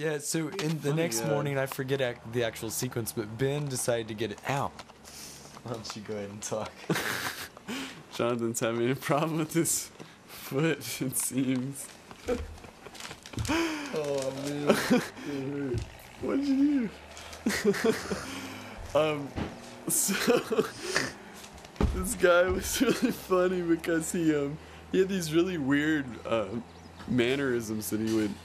Yeah, so in the next morning, I forget the actual sequence, but Ben decided to get it out. Why don't you go ahead and talk? Jonathan's having a problem with his foot, it seems. Oh, man. What did you do? So this guy was really funny because he had these really weird mannerisms that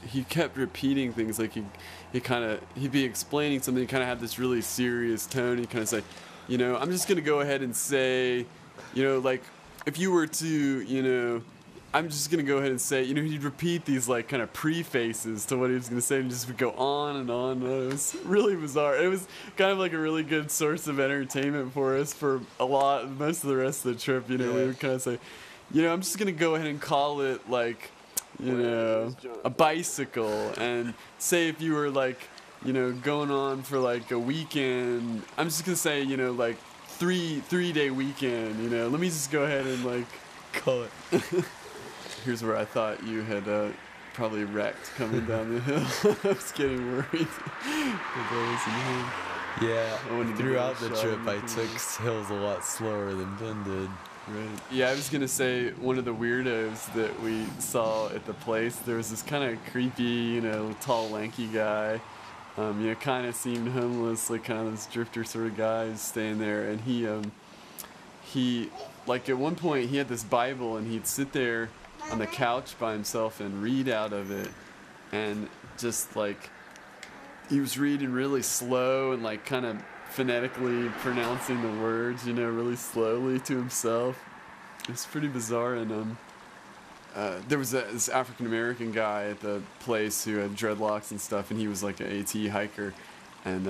he kept repeating things like he'd be explaining something, he kind of had this really serious tone. He kind of say, you know, I'm just gonna go ahead and say, you know, like if you were to, I'm just gonna go ahead and say, he'd repeat these like kind of prefaces to what he was gonna say and just would go on and on. It was really bizarre. It was kind of like a really good source of entertainment for us for most of the rest of the trip. We would kind of say, I'm just gonna go ahead and call it like, a bicycle, and say if you were like, going on for like a weekend, I'm just gonna say, like three-day weekend. Let me just go ahead and like call it. Here's where I thought you had probably wrecked coming down the hill. I was getting worried. Yeah, throughout the trip, I took hills a lot slower than Ben did. Right. Yeah, I was gonna say one of the weirdos that we saw at the place. There was this kind of creepy, tall, lanky guy. Kind of seemed homeless, like kind of this drifter sort of guy who's staying there. And he, like at one point, he had this Bible, and he'd sit there on the couch by himself and read out of it, and just like he was reading really slow and like kind of phonetically pronouncing the words, really slowly to himself. It's pretty bizarre. And there was this African American guy at the place who had dreadlocks and stuff, and he was like an AT hiker. And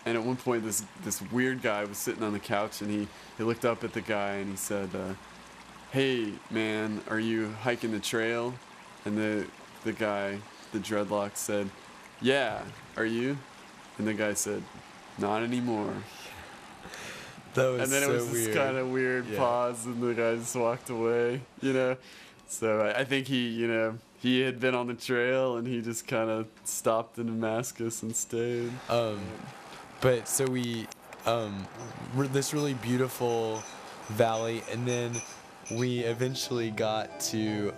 at one point, this weird guy was sitting on the couch, and he looked up at the guy and he said, "Hey man, are you hiking the trail?" And the guy, the dreadlocks, said, "Yeah, are you?" And the guy said, "Not anymore." And then it was this kind of weird pause, and the guy just walked away, So I think he had been on the trail, and he just kind of stopped in Damascus and stayed. But so we were this really beautiful valley, and then we eventually got to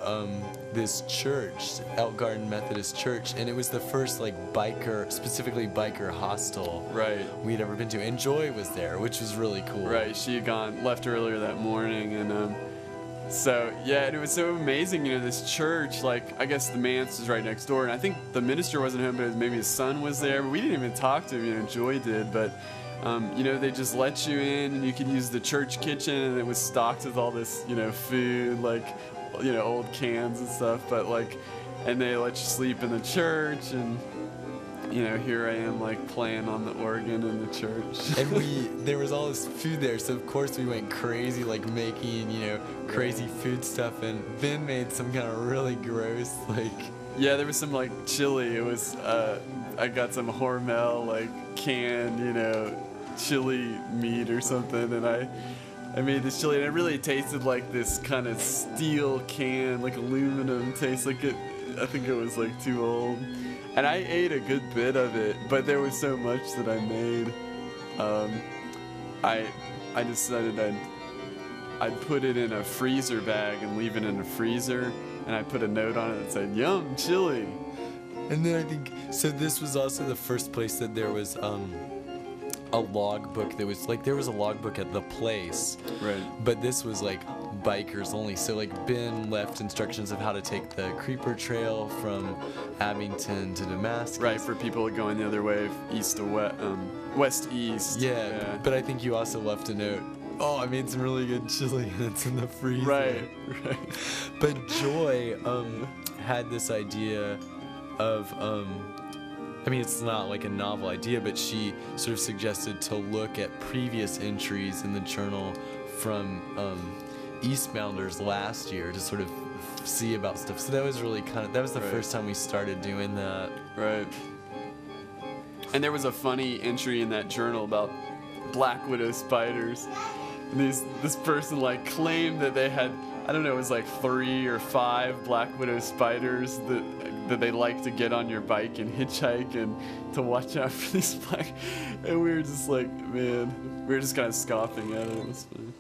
this church, Elk Garden Methodist Church, and it was the first like specifically biker hostel we'd ever been to, and Joy was there, which was really cool. Right, she had left earlier that morning, and so yeah, and it was so amazing, this church, like I guess the manse is right next door, and I think the minister wasn't home, but maybe his son was there, but we didn't even talk to him, Joy did, but they just let you in, and you could use the church kitchen, and it was stocked with all this, food, like, old cans and stuff, but like, and they let you sleep in the church, and, here I am, like, playing on the organ in the church. And there was all this food there, so of course we went crazy, like, making, crazy food stuff, and Ben made some kind of really gross, like... Yeah, there was some, like, chili. It was, I got some Hormel, like, canned, chili meat or something, and I made this chili, and it really tasted like this kind of steel can, like aluminum taste, like I think it was like too old, and I ate a good bit of it, but there was so much that I made. I decided I'd put it in a freezer bag and leave it in a freezer, and I put a note on it that said, "Yum, chili." And then I think, so this was also the first place that there was a logbook that was, like, there was a logbook at the place. Right. But this was, like, bikers only. So, like, Ben left instructions of how to take the Creeper Trail from Abington to Damascus. Right, for people going the other way, east to west-east. Yeah, but I think you also left a note. "Oh, I made some really good chili, and it's in the freezer." Right. But Joy had this idea of, I mean, it's not like a novel idea, but she sort of suggested to look at previous entries in the journal from Eastbounders last year to sort of see about stuff. So that was really that was the first time we started doing that. Right. And there was a funny entry in that journal about black widow spiders. And this person, like, claimed that they had, I don't know, it was like 3 or 5 black widow spiders that that they like to get on your bike and hitchhike and to watch out for these black. And we were just like, man, we were just kind of scoffing at it. It was funny.